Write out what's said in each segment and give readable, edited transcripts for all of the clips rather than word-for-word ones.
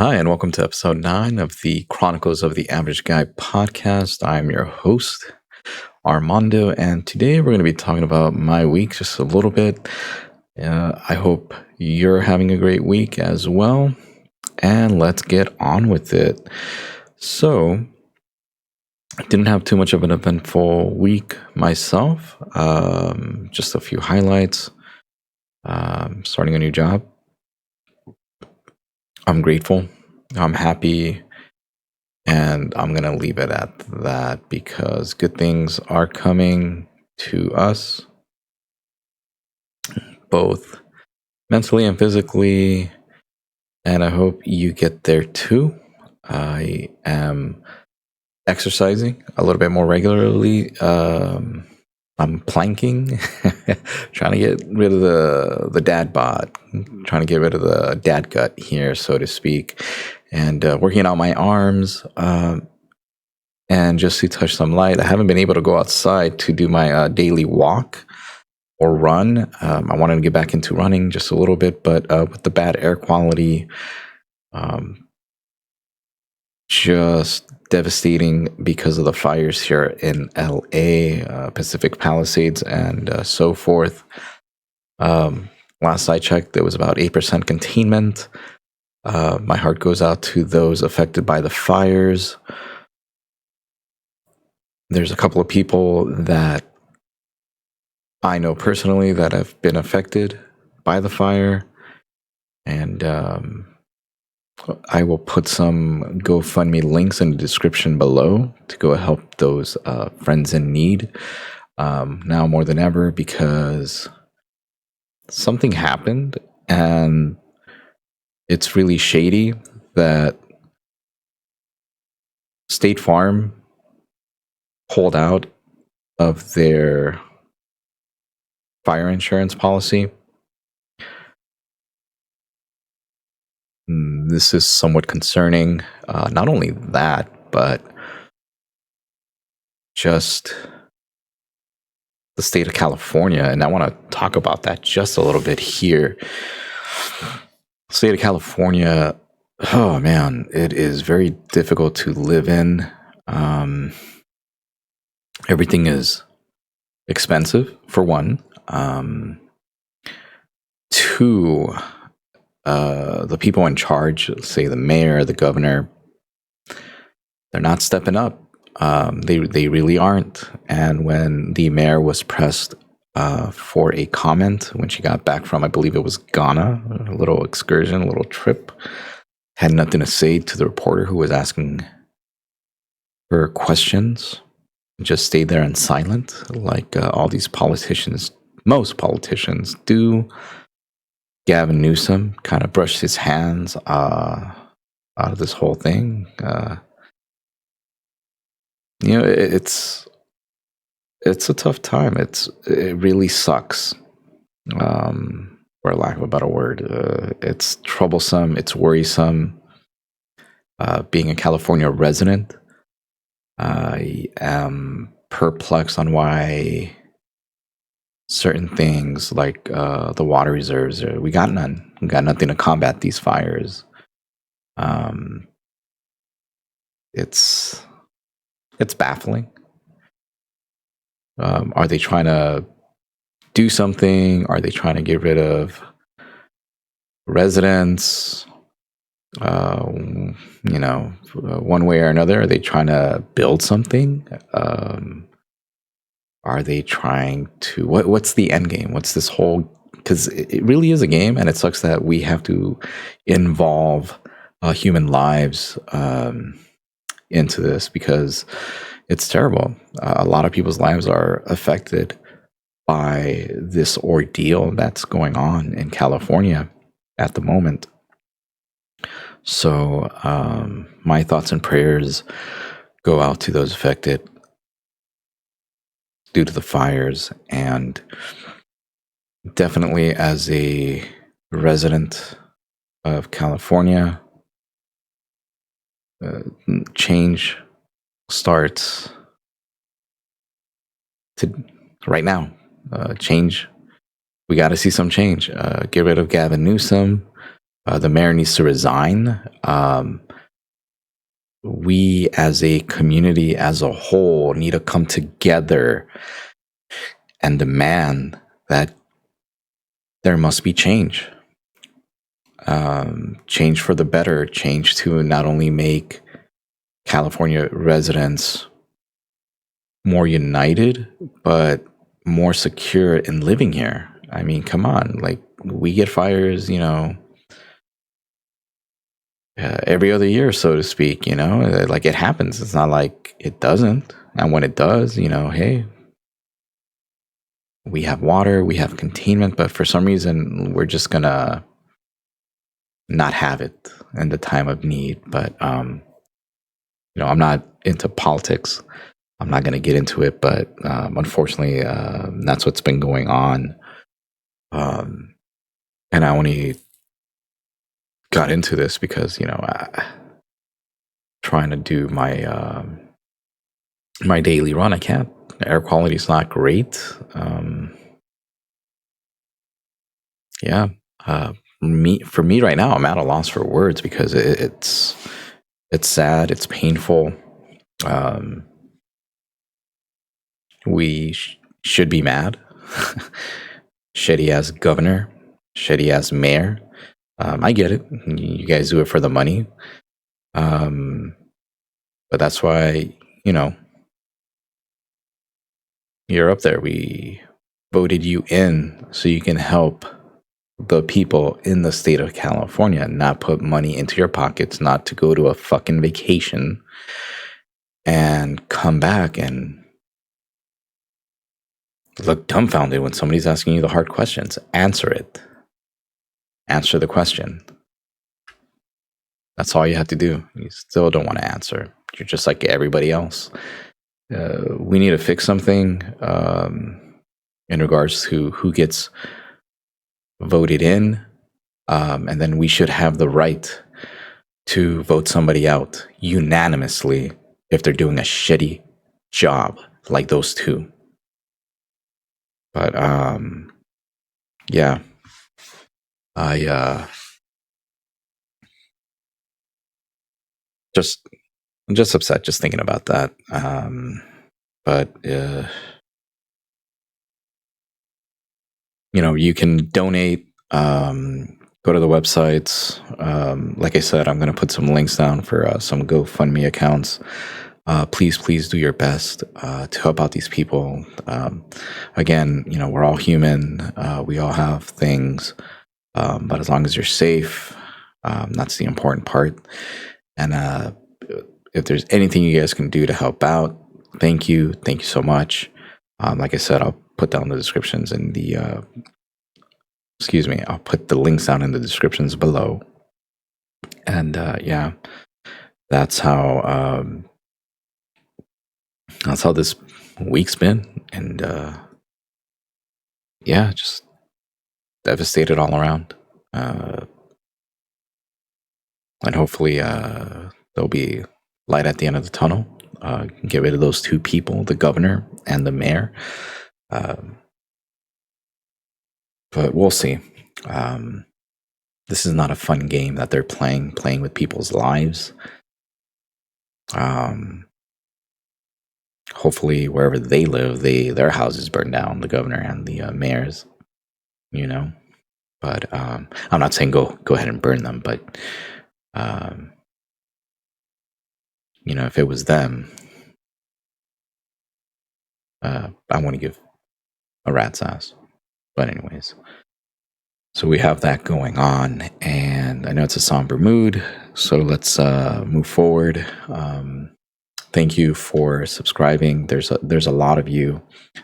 Hi, and welcome to episode 9 of the Chronicles of the Average Guy podcast. I'm your host, Armando, and today we're going to be talking about my week just a little bit. I hope you're having a great week as well, and let's get on with it. So, I didn't have too much of an eventful week myself, just a few highlights. Starting a new job. I'm grateful. I'm happy. And I'm going to leave it at that because good things are coming to us, both mentally and physically. And I hope you get there too. I am exercising a little bit more regularly. I'm planking, trying to get rid of the dad bod, trying to get rid of the dad gut here, so to speak, and working out my arms. And just to touch some light, I haven't been able to go outside to do my daily walk or run. I wanted to get back into running just a little bit, but with the bad air quality, um, just devastating because of the fires here in LA, Pacific Palisades, and so forth. Last I checked, there was about 8% containment. My heart goes out to those affected by the fires. There's a couple of people that I know personally that have been affected by the fire, and I will put some GoFundMe links in the description below to go help those friends in need now more than ever, because something happened and it's really shady that State Farm pulled out of their fire insurance policy. This is somewhat concerning. Not only that, but just the state of California. And I want to talk about that just a little bit here. State of California, oh man, it is very difficult to live in. Everything is expensive, for one. Two, the people in charge, say the mayor, the governor, they're not stepping up. They really aren't. And when the mayor was pressed for a comment when she got back from, I believe it was Ghana, a little excursion, a little trip, had nothing to say to the reporter who was asking her questions, just stayed there in silent, like all these politicians, most politicians do. Gavin Newsom kind of brushed his hands out of this whole thing. It's a tough time. It really sucks, for lack of a better word. It's troublesome. It's worrisome. Being a California resident, I am perplexed on why certain things like the water reserves, we got none. We got nothing to combat these fires. It's baffling. Are they trying to do something? Are they trying to get rid of residents? One way or another, are they trying to build something? Are they trying to what's the end game? What's this whole, because it really is a game, and it sucks that we have to involve human lives into this, because it's terrible. A lot of people's lives are affected by this ordeal that's going on in California at the moment. So my thoughts and prayers go out to those affected due to the fires, and definitely as a resident of California, change starts to right now. Change. We got to see some change. Get rid of Gavin Newsom. The mayor needs to resign. We as a community as a whole need to come together and demand that there must be change. Change for the better, change to not only make California residents more united, but more secure in living here. I mean, come on, like we get fires, every other year, so to speak, like it happens. It's not like it doesn't. And when it does, hey, we have water, we have containment, but for some reason, we're just gonna not have it in the time of need. But, I'm not into politics. I'm not going to get into it, but unfortunately, that's what's been going on. And I only got into this because trying to do my my daily run. I can't. Air quality is not great. Yeah. For me right now, I'm at a loss for words because it's sad. It's painful. We should be mad. Shitty as governor, shitty as mayor. I get it. You guys do it for the money. But that's why, you're up there. We voted you in so you can help the people in the state of California, not put money into your pockets, not to go to a fucking vacation and come back and look dumbfounded when somebody's asking you the hard questions. Answer it. Answer the question. That's all you have to do. You still don't want to answer. You're just like everybody else. We need to fix something in regards to who gets voted in. And then we should have the right to vote somebody out unanimously if they're doing a shitty job like those two. But yeah, I'm just upset just thinking about that. But you can donate. Go to the websites. Like I said, I'm going to put some links down for some GoFundMe accounts. Please do your best to help out these people. Again, we're all human. We all have things. But as long as you're safe, that's the important part. And if there's anything you guys can do to help out, thank you so much. Like I said, I'll put down the descriptions in the I'll put the links down in the descriptions below. And yeah, that's how this week's been. And yeah, just devastated all around. And hopefully there'll be light at the end of the tunnel. Get rid of those two people, the governor and the mayor. But we'll see. This is not a fun game that they're playing with people's lives. Hopefully wherever they live, their houses burn down, the governor and the mayors, But I'm not saying go ahead and burn them, but if it was them, I want to give a rat's ass. But anyways, so we have that going on, and I know it's a somber mood, so let's move forward. Thank you for subscribing. There's a lot of you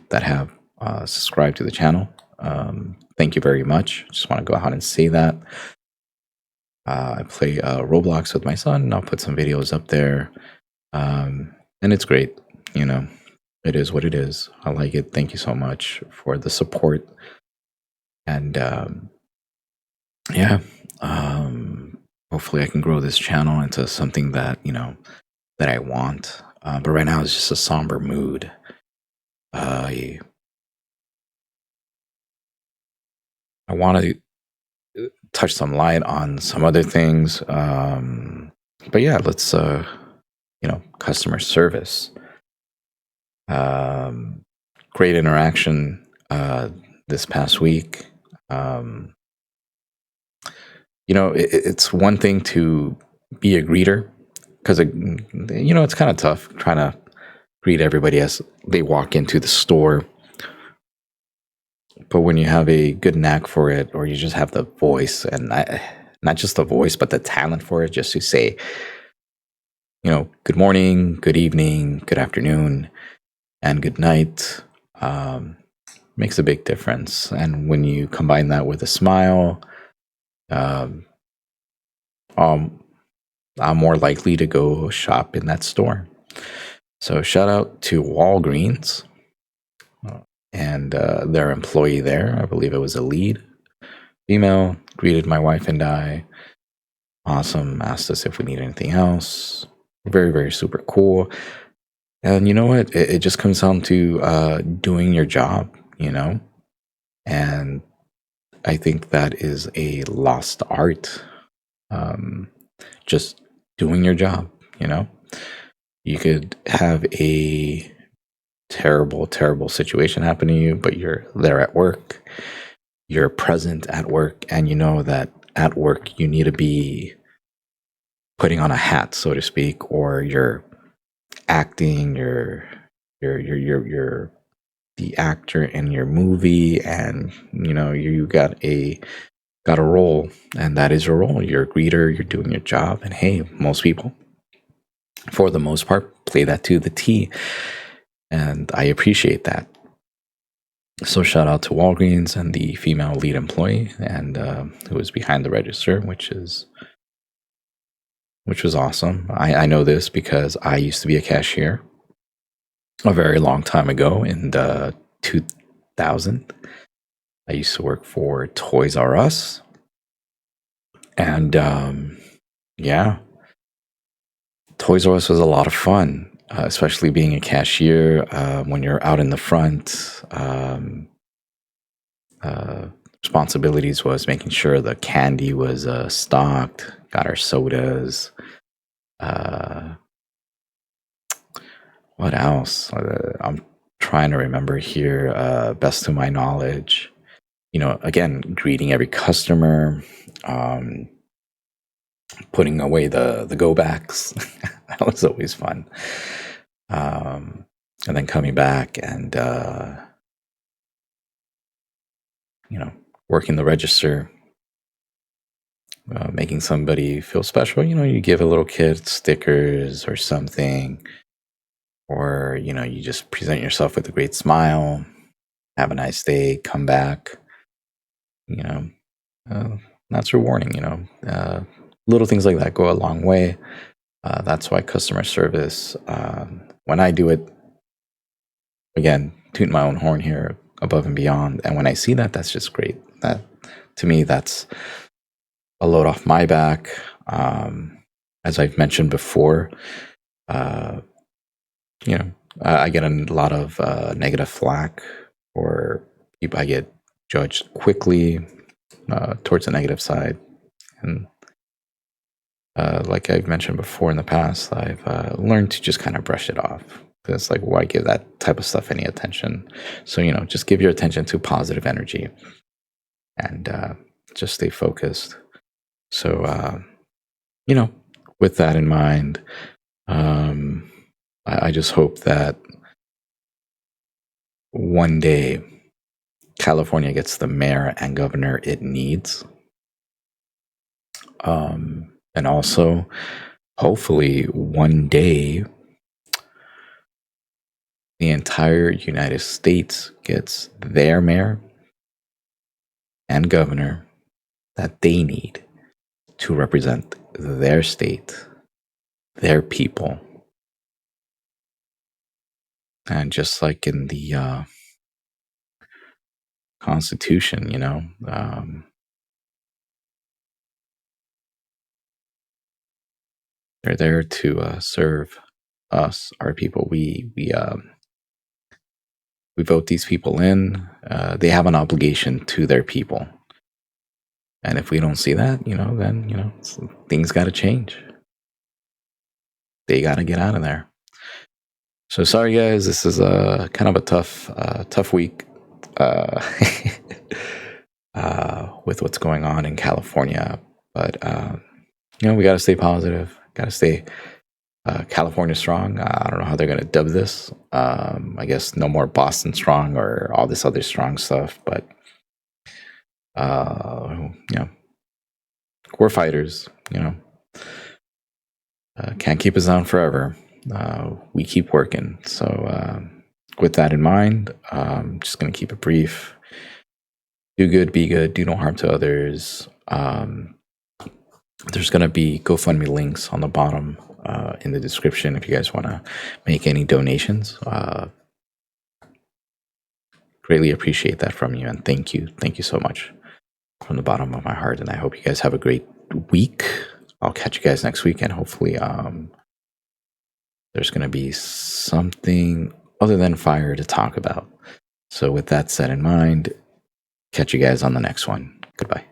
that have subscribed to the channel. Thank you very much. Just want to go ahead and say that. I play Roblox with my son, and I'll put some videos up there. And it's great. It is what it is. I like it. Thank you so much for the support. And yeah, hopefully I can grow this channel into something that, that I want. But right now it's just a somber mood. I want to touch some light on some other things. But yeah, let's customer service. Um, Great interaction this past week. Um, it's one thing to be a greeter because it's kind of tough trying to greet everybody as they walk into the store. But when you have a good knack for it, or you just have the voice, and not just the voice, but the talent for it, just to say, good morning, good evening, good afternoon, and good night, makes a big difference. And when you combine that with a smile, um, I'm more likely to go shop in that store. So shout out to Walgreens and their employee there. I believe it was a lead female, greeted my wife and I. Awesome. Asked us if we need anything else. Very, very super cool. And you know what? It just comes down to doing your job, And I think that is a lost art. Just doing your job, You could have a terrible, terrible situation happen to you, but you're there at work. You're present at work, and you know that at work you need to be putting on a hat, so to speak, or you're acting, you're the actor in your movie, and you got a role, and that is your role. You're a greeter, you're doing your job, and hey, most people, for the most part, play that to the T, and I appreciate that. So shout out to Walgreens and the female lead employee, and who was behind the register, which was awesome. I know this because I used to be a cashier a very long time ago in the 2000. I used to work for Toys R Us, and yeah, Toys R Us was a lot of fun, especially being a cashier when you're out in the front. Responsibilities was making sure the candy was stocked, got our sodas. What else? I'm trying to remember here, best to my knowledge. Again, greeting every customer, putting away the go backs. That was always fun. And then coming back and working the register, making somebody feel special. You give a little kid stickers or something, or you just present yourself with a great smile, have a nice day, come back. That's rewarding. Little things like that go a long way. That's why customer service, when I do it, again, toot my own horn here, above and beyond. And when I see that, that's just great. That, to me, that's a load off my back. As I've mentioned before, I get a lot of negative flack, or I get judged quickly towards the negative side. And like I've mentioned before in the past, I've learned to just kind of brush it off. It's like, why give that type of stuff any attention? So, just give your attention to positive energy and just stay focused. So, with that in mind, I just hope that one day California gets the mayor and governor it needs. And also, hopefully, one day the entire United States gets their mayor and governor that they need to represent their state, their people. And just like in the Constitution, they're there to serve us, our people. We vote these people in. They have an obligation to their people. And if we don't see that, then things got to change. They got to get out of there. So sorry, guys. This is a kind of a tough week with what's going on in California. But we got to stay positive. Got to stay California strong. I don't know how they're going to dub this. I guess no more Boston strong or all this other strong stuff. But we're fighters. Can't keep us down forever. We keep working. So with that in mind, I'm just going to keep it brief. Do good, be good, do no harm to others. There's going to be GoFundMe links on the bottom in the description if you guys want to make any donations. Greatly appreciate that from you, and thank you so much from the bottom of my heart. And I hope you guys have a great week. I'll catch you guys next week, and hopefully there's going to be something other than fire to talk about. So with that set in mind, catch you guys on the next one. Goodbye.